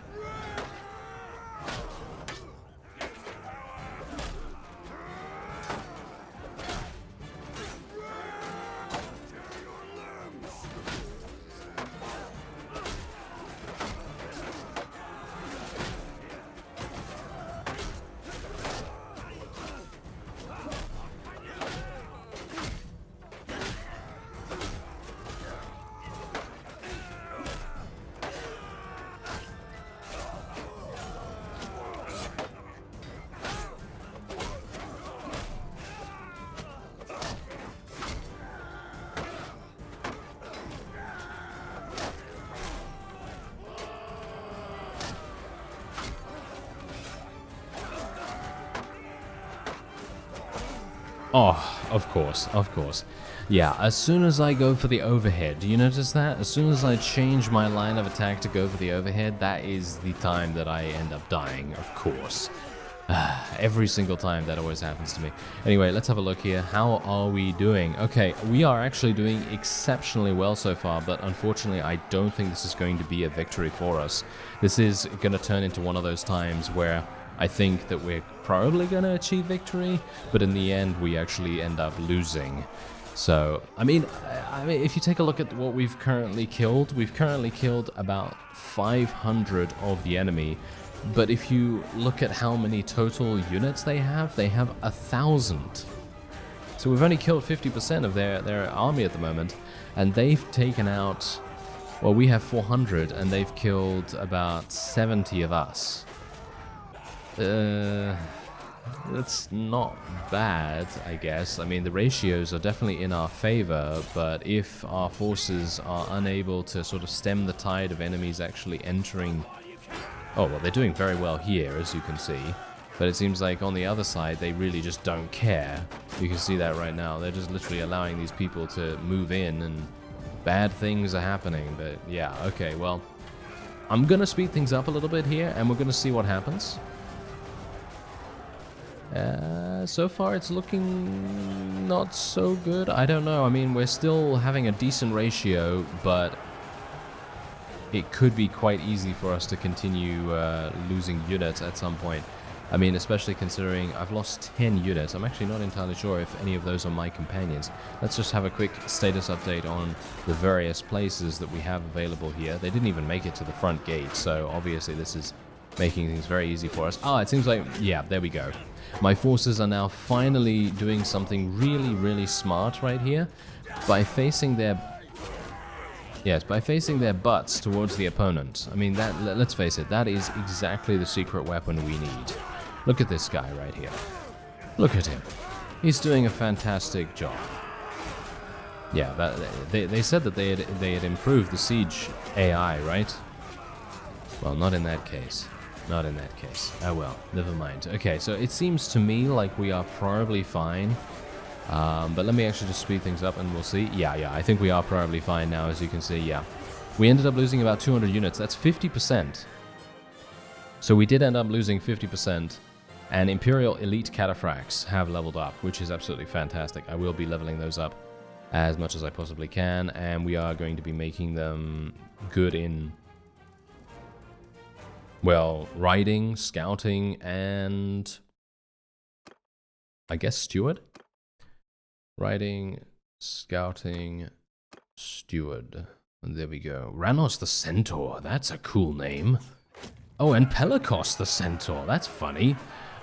Oh, of course, of course. Yeah, as soon as I go for the overhead, do you notice that? As soon as I change my line of attack to go for the overhead, that is the time that I end up dying, of course. Every single time that always happens to me. Anyway, let's have a look here. How are we doing? Okay, we are actually doing exceptionally well so far, but unfortunately I don't think this is going to be a victory for us. This is going to turn into one of those times where I think that we're probably going to achieve victory, but in the end we actually end up losing. So, I mean, if you take a look at what we've currently killed about 500 of the enemy. But if you look at how many total units they have 1,000. So we've only killed 50% of their army at the moment, and they've taken out, well, we have 400, and they've killed about 70 of us. That's not bad, I guess. I mean, the ratios are definitely in our favor, but if our forces are unable to sort of stem the tide of enemies actually entering... Oh, well, they're doing very well here, as you can see. But it seems like on the other side, they really just don't care. You can see that right now. They're just literally allowing these people to move in, and bad things are happening. But yeah, okay, well, I'm going to speed things up a little bit here, and we're going to see what happens. So far, it's looking not so good. I don't know. I mean, we're still having a decent ratio, but... it could be quite easy for us to continue losing units at some point. I mean, especially considering I've lost 10 units. I'm actually not entirely sure if any of those are my companions. Let's just have a quick status update on the various places that we have available here. They didn't even make it to the front gate, so obviously this is making things very easy for us. Ah, it seems like, yeah, there we go. My forces are now finally doing something really, really smart right here by facing their... Yes, by facing their butts towards the opponent. I mean, that, let's face it, that is exactly the secret weapon we need. Look at this guy right here. Look at him. He's doing a fantastic job. Yeah, they said that they had improved the siege AI, right? Well, not in that case. Not in that case. Oh well, never mind. Okay, so it seems to me like we are probably fine. But let me actually just speed things up and we'll see. Yeah, I think we are probably fine now, as you can see, yeah. We ended up losing about 200 units. That's 50%. So we did end up losing 50%. And Imperial Elite Cataphracts have leveled up, which is absolutely fantastic. I will be leveling those up as much as I possibly can. And we are going to be making them good in... well, riding, scouting, and... I guess steward? Riding, scouting, steward. And there we go. Ranos the Centaur. That's a cool name. Oh, and Pelikos the Centaur. That's funny.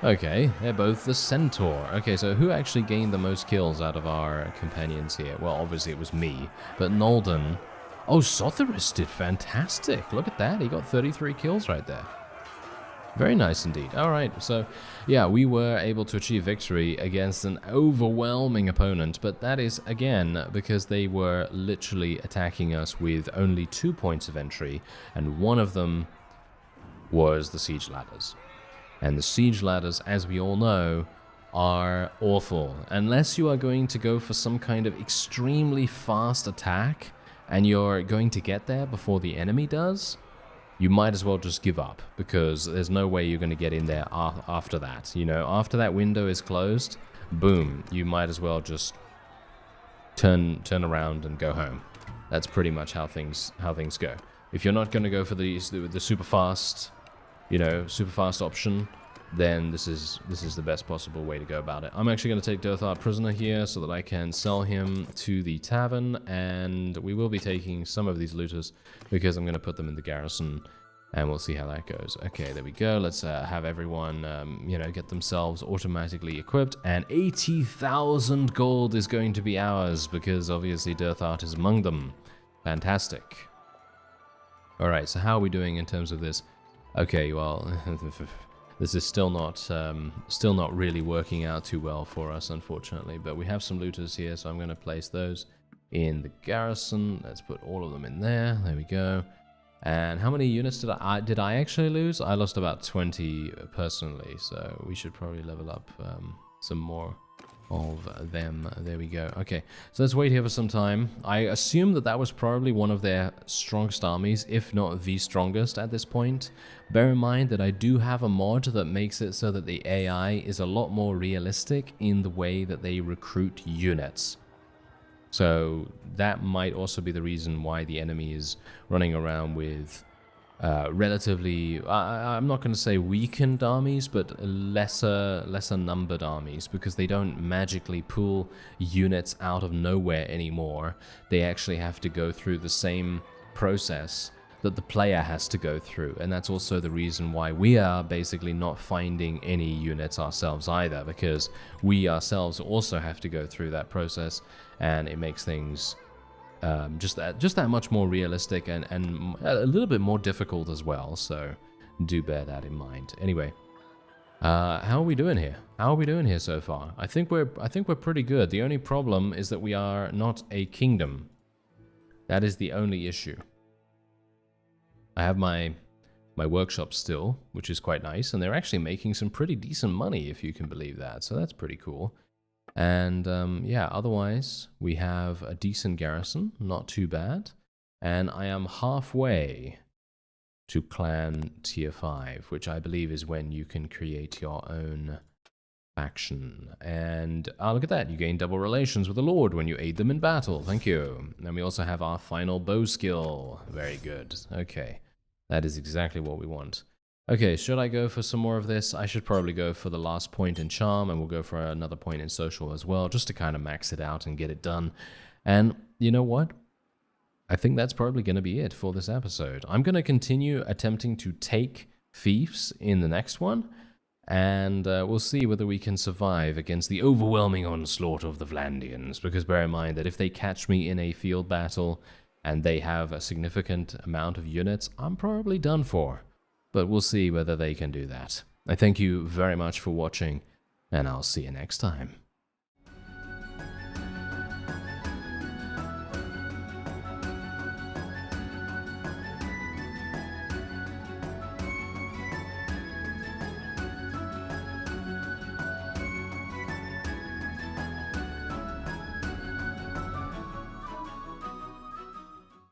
Okay, they're both the Centaur. Okay, so who actually gained the most kills out of our companions here? Well, obviously it was me. But Nolden... oh, Sotheris did fantastic. Look at that. He got 33 kills right there. Very nice indeed. Alright, so yeah, we were able to achieve victory against an overwhelming opponent, but that is, again, because they were literally attacking us with only 2 points of entry, and one of them was the siege ladders. And the siege ladders, as we all know, are awful. Unless you are going to go for some kind of extremely fast attack, and you're going to get there before the enemy does, you might as well just give up, because there's no way you're going to get in there after that. You know, after that window is closed, boom, you might as well just turn around and go home. That's pretty much how things go. If you're not going to go for the super fast, you know, super fast option, then this is the best possible way to go about it. I'm actually going to take Dothart prisoner here so that I can sell him to the tavern, and we will be taking some of these looters because I'm going to put them in the garrison, and we'll see how that goes. Okay, there we go. Let's have everyone, you know, get themselves automatically equipped, and 80,000 gold is going to be ours because obviously Dothart is among them. Fantastic. All right, so how are we doing in terms of this? Okay, well, this is still not really working out too well for us, unfortunately. But we have some looters here, so I'm going to place those in the garrison. Let's put all of them in there. There we go. And how many units did I actually lose? I lost about 20 personally, so we should probably level up some more of them. There we go. Okay, so let's wait here for some time. I assume that that was probably one of their strongest armies, if not the strongest at this point. Bear in mind that I do have a mod that makes it so that the AI is a lot more realistic in the way that they recruit units. So that might also be the reason why the enemy is running around with relatively, I'm not going to say weakened armies, but lesser numbered armies, because they don't magically pull units out of nowhere anymore. They actually have to go through the same process that the player has to go through, and that's also the reason why we are basically not finding any units ourselves either, because we ourselves also have to go through that process, and it makes things just that much more realistic and a little bit more difficult as well. So do bear that in mind. Anyway, how are we doing here? How are we doing here so far? I think we're pretty good. The only problem is that we are not a kingdom. That is the only issue. I have my workshop still, which is quite nice, and they're actually making some pretty decent money, if you can believe that. So that's pretty cool. And yeah, otherwise we have a decent garrison, not too bad, and I am halfway to clan tier 5, which I believe is when you can create your own faction. And look at that, you gain double relations with the Lord when you aid them in battle. Thank you. And we also have our final bow skill. Very good. Okay, that is exactly what we want. Okay, should I go for some more of this? I should probably go for the last point in charm, and we'll go for another point in social as well, just to kind of max it out and get it done. And you know what? I think that's probably going to be it for this episode. I'm going to continue attempting to take fiefs in the next one, and we'll see whether we can survive against the overwhelming onslaught of the Vlandians, because bear in mind that if they catch me in a field battle and they have a significant amount of units, I'm probably done for. But we'll see whether they can do that. I thank you very much for watching, and I'll see you next time.